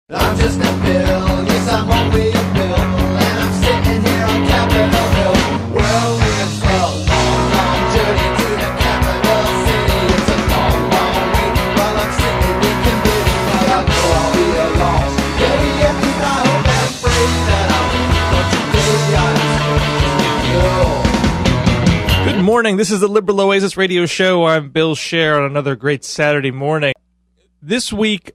I'm just a bill, yes I'm only a bill, and I'm sitting here on Capitol Hill. Well, it's a long, long journey to the capital city. It's a long, long wait while I'm sitting in committee. But I know I'll be alone. Yeah, 'cause I hope and pray that I'll be. But today I'm with you. Good morning. This is the LiberalOasis radio show. I'm Bill Scher on another great Saturday morning. This week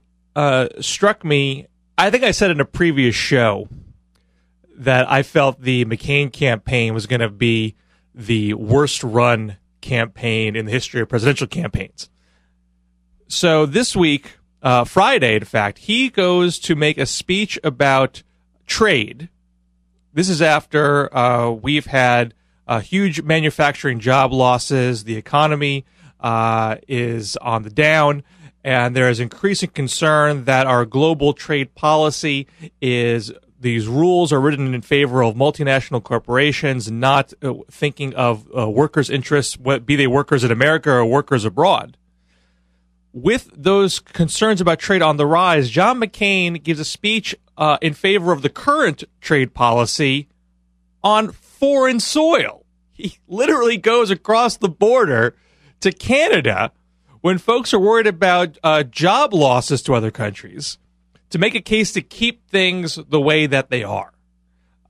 struck me, I think I said in a previous show that I felt the McCain campaign was going to be the worst run campaign in the history of presidential campaigns. So this week, Friday, in fact, he goes to make a speech about trade. This is after we've had huge manufacturing job losses. The economy is on the down. And there is increasing concern that our global trade policy these rules are written in favor of multinational corporations, not thinking of workers' interests, be they workers in America or workers abroad. With those concerns about trade on the rise, John McCain gives a speech in favor of the current trade policy on foreign soil. He literally goes across the border to Canada when folks are worried about job losses to other countries, to make a case to keep things the way that they are.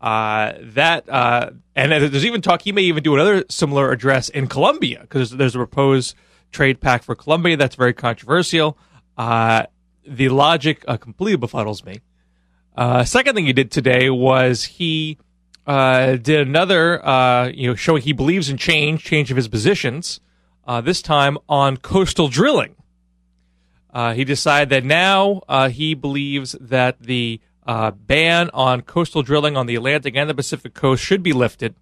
And there's even talk, he may even do another similar address in Colombia, because there's a proposed trade pact for Colombia that's very controversial. The logic completely befuddles me. Second thing he did today was he did another, showing he believes in change of his positions. This time on coastal drilling. He decided that now he believes that the ban on coastal drilling on the Atlantic and the Pacific coast should be lifted.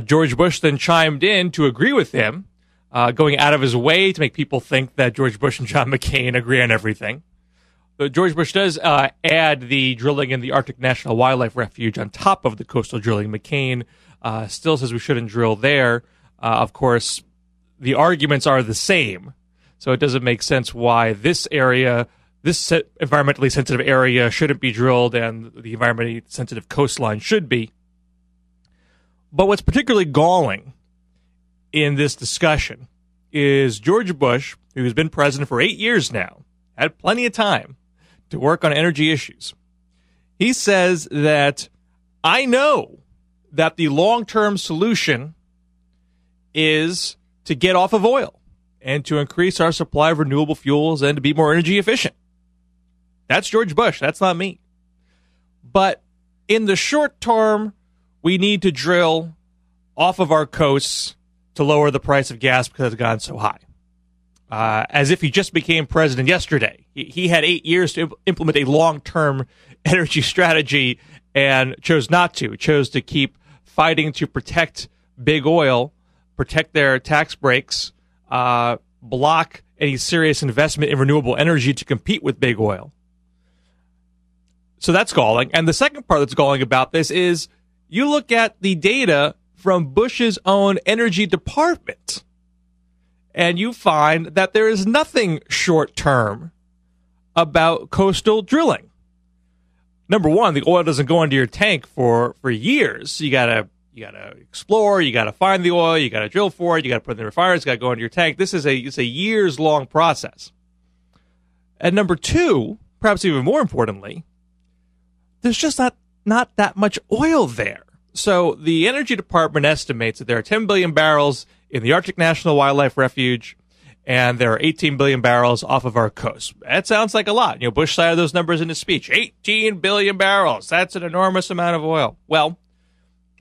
George Bush then chimed in to agree with him, going out of his way to make people think that George Bush and John McCain agree on everything. But George Bush does add the drilling in the Arctic National Wildlife Refuge on top of the coastal drilling. McCain still says we shouldn't drill there. Of course, the arguments are the same, so it doesn't make sense why this environmentally sensitive area shouldn't be drilled and the environmentally sensitive coastline should be. But what's particularly galling in this discussion is George Bush, who's been president for 8 years now, had plenty of time to work on energy issues. He says that I know that the long-term solution is to get off of oil and to increase our supply of renewable fuels and to be more energy efficient. That's George Bush. That's not me. But in the short term, we need to drill off of our coasts to lower the price of gas because it's gone so high. As if he just became president yesterday. He had 8 years to implement a long-term energy strategy and chose not to. Chose to keep fighting to protect big oil, protect their tax breaks, block any serious investment in renewable energy to compete with big oil. So that's galling. And the second part that's galling about this is you look at the data from Bush's own energy department, and you find that there is nothing short-term about coastal drilling. Number one, the oil doesn't go into your tank for years. You gotta explore, you gotta find the oil, you gotta drill for it, you gotta put it in the refinery, it's gotta go into your tank. It's a years-long process. And number two, perhaps even more importantly, there's just not that much oil there. So the Energy Department estimates that there are 10 billion barrels in the Arctic National Wildlife Refuge, and there are 18 billion barrels off of our coast. That sounds like a lot. Bush cited those numbers in his speech. 18 billion barrels. That's an enormous amount of oil. Well,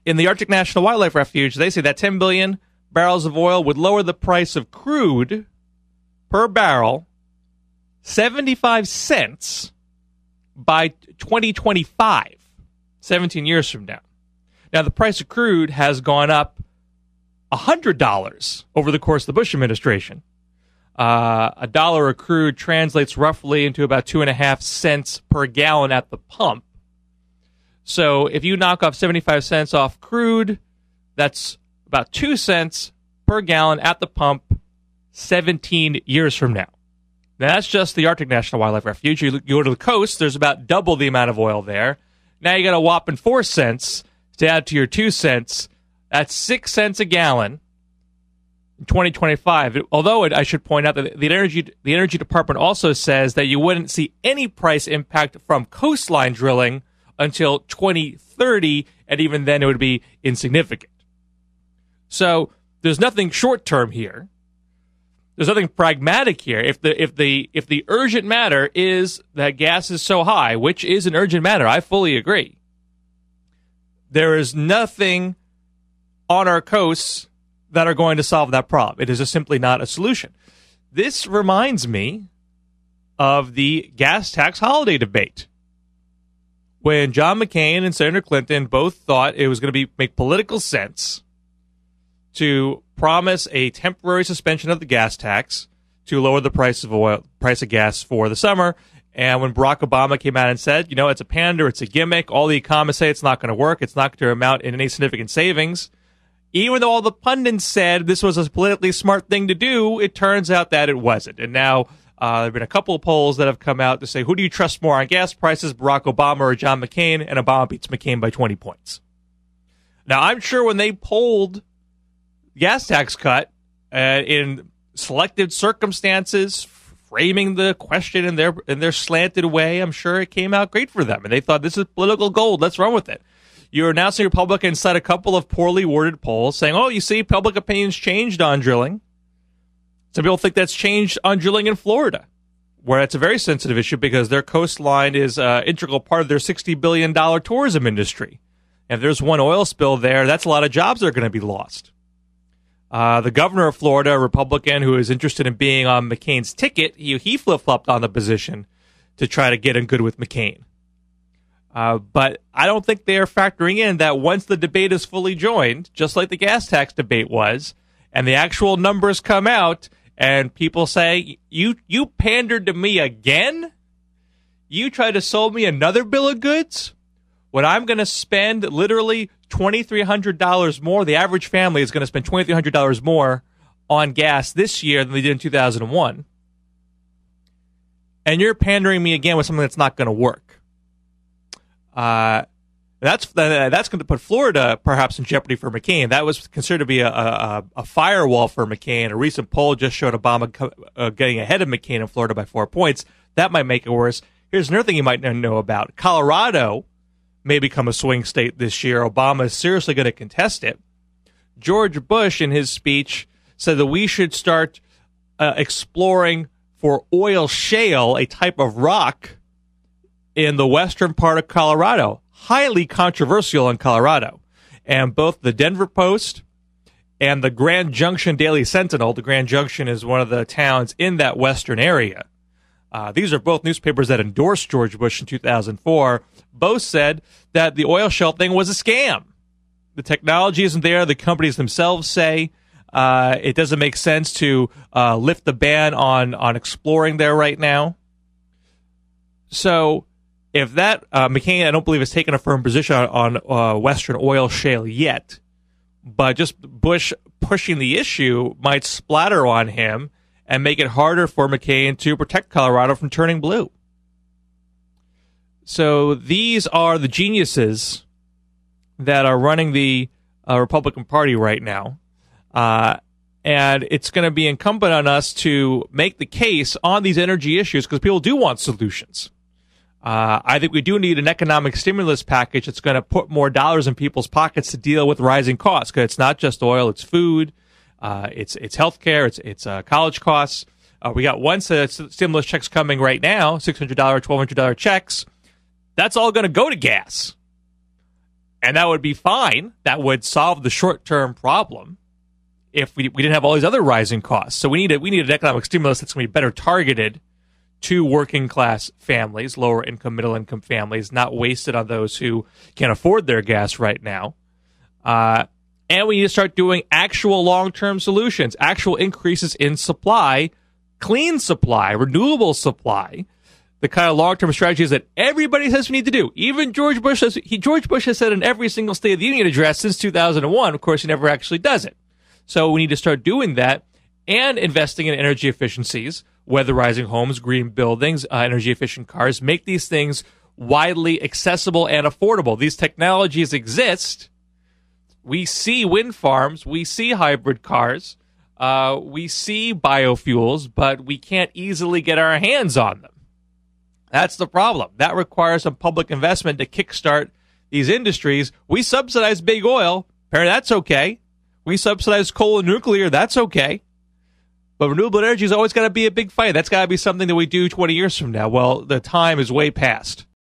in the Arctic National Wildlife Refuge, they say that 10 billion barrels of oil would lower the price of crude per barrel 75 cents by 2025, 17 years from now. Now, the price of crude has gone up $100 over the course of the Bush administration. A dollar of crude translates roughly into about 2.5 cents per gallon at the pump. So if you knock off 75 cents off crude, that's about 2 cents per gallon at the pump 17 years from now. Now, that's just the Arctic National Wildlife Refuge. You go to the coast, there's about double the amount of oil there. Now you got a whopping 4 cents to add to your 2 cents. That's 6 cents a gallon in 2025. Although I should point out that the Energy Department also says that you wouldn't see any price impact from coastline drilling until 2030, and even then it would be insignificant. So there's nothing short term here. There's nothing pragmatic here. If the urgent matter is that gas is so high, which is an urgent matter, I fully agree. There is nothing on our coasts that are going to solve that problem. It is just simply not a solution. This reminds me of the gas tax holiday debate, when John McCain and Senator Clinton both thought it was going to make political sense to promise a temporary suspension of the gas tax to lower the price of gas for the summer. And when Barack Obama came out and said, it's a pander, it's a gimmick, all the economists say it's not going to work, it's not going to amount in any significant savings, even though all the pundits said this was a politically smart thing to do, it turns out that it wasn't. And now there have been a couple of polls that have come out to say, who do you trust more on gas prices, Barack Obama or John McCain? And Obama beats McCain by 20 points. Now, I'm sure when they polled gas tax cut in selected circumstances, framing the question in their slanted way, I'm sure it came out great for them. And they thought, this is political gold, let's run with it. You're announcing Republicans cite a couple of poorly worded polls saying, you see, public opinion's changed on drilling. Some people think that's changed on drilling in Florida, where it's a very sensitive issue because their coastline is an integral part of their $60 billion tourism industry. And if there's one oil spill there, that's a lot of jobs that are going to be lost. The governor of Florida, a Republican who is interested in being on McCain's ticket, he flip-flopped on the position to try to get in good with McCain. But I don't think they're factoring in that once the debate is fully joined, just like the gas tax debate was, and the actual numbers come out, and people say, you pandered to me again? You tried to sell me another bill of goods? When I'm going to spend literally $2,300 more, the average family is going to spend $2,300 more on gas this year than they did in 2001. And you're pandering me again with something that's not going to work. That's going to put Florida perhaps in jeopardy for McCain. That was considered to be a firewall for McCain. A recent poll just showed Obama getting ahead of McCain in Florida by 4 points. That might make it worse. Here's another thing you might know about. Colorado may become a swing state this year. Obama is seriously going to contest it. George Bush, in his speech, said that we should start exploring for oil shale, a type of rock in the western part of Colorado. Highly controversial in Colorado. And both the Denver Post and the Grand Junction Daily Sentinel, the Grand Junction is one of the towns in that western area. These are both newspapers that endorsed George Bush in 2004. Both said that the oil shale thing was a scam. The technology isn't there. The companies themselves say it doesn't make sense to lift the ban on exploring there right now. So if that McCain, I don't believe, has taken a firm position on Western oil shale yet, but just Bush pushing the issue might splatter on him and make it harder for McCain to protect Colorado from turning blue. So these are the geniuses that are running the Republican Party right now. And it's going to be incumbent on us to make the case on these energy issues because people do want solutions. I think we do need an economic stimulus package that's going to put more dollars in people's pockets to deal with rising costs. Because it's not just oil, it's food, it's healthcare, it's college costs. We got one set of stimulus checks coming right now, $600, $1,200 checks. That's all going to go to gas. And that would be fine. That would solve the short-term problem if we didn't have all these other rising costs. So we need an economic stimulus that's going to be better targeted to working-class families, lower-income, middle-income families, not wasted on those who can't afford their gas right now. And we need to start doing actual long-term solutions, actual increases in supply, clean supply, renewable supply, the kind of long-term strategies that everybody says we need to do. Even George Bush says George Bush has said in every single State of the Union address since 2001. Of course, he never actually does it. So we need to start doing that and investing in energy efficiencies, weatherizing homes, green buildings, energy-efficient cars, make these things widely accessible and affordable. These technologies exist. We see wind farms. We see hybrid cars. We see biofuels, but we can't easily get our hands on them. That's the problem. That requires some public investment to kickstart these industries. We subsidize big oil. Apparently that's okay. We subsidize coal and nuclear. That's okay. But renewable energy has always got to be a big fight. That's got to be something that we do 20 years from now. Well, the time is way past.